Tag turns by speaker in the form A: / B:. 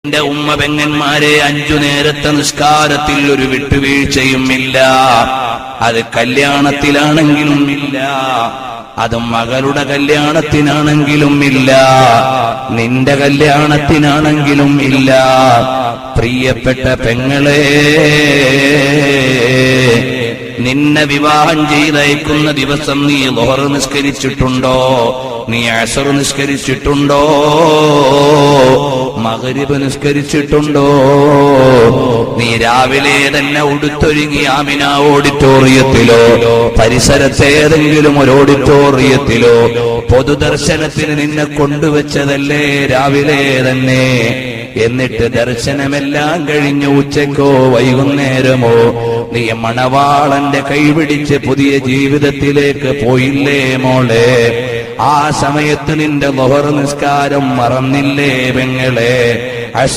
A: എന്റെ ഉമ്മ പെങ്ങന്മാരെ 5 നേരത്തെ നിസ്കാരത്തിൽ ഒരു വിട്ടുവീഴ്ചയും ഇല്ല. അത് കല്യാണത്തിലാണെങ്കിലും ഇല്ല, അത് മകളുടെ കല്യാണത്തിനാണെങ്കിലും ഇല്ല, നിന്റെ കല്യാണത്തിനാണെങ്കിലും ഇല്ല. പ്രിയപ്പെട്ട പെങ്ങളെ, നിന്നെ വിവാഹം ചെയ്തയക്കുന്ന ദിവസം നീ ളുഹർ നിസ്കരിച്ചിട്ടുണ്ടോ? നീ അസ്ർ നിസ്കരിച്ചിട്ടുണ്ടോ? മഗ്രിബ് നിസ്കരിച്ചിട്ടുണ്ടോ? നീ രാവിലെ തന്നെ ഉടുത്തൊരുങ്ങി ആമിന ഓഡിറ്റോറിയത്തിലോ പരിസരത്തേതെങ്കിലും ഒരു ഓഡിറ്റോറിയത്തിലോ പൊതുദർശനത്തിന് നിന്നെ കൊണ്ടുവച്ചതല്ലേ രാവിലെ തന്നെ? എന്നിട്ട് ദർശനമെല്ലാം കഴിഞ്ഞ് ഉച്ചക്കോ വൈകുന്നേരമോ നീ മണവാളന്റെ കൈപിടിച്ച് പുതിയ ജീവിതത്തിലേക്ക് പോയില്ലേ മോളെ? ആ സമയത്ത് നിന്റെ ളുഹർ നിസ്കാരം മറന്നില്ലേ പെങ്ങളെ?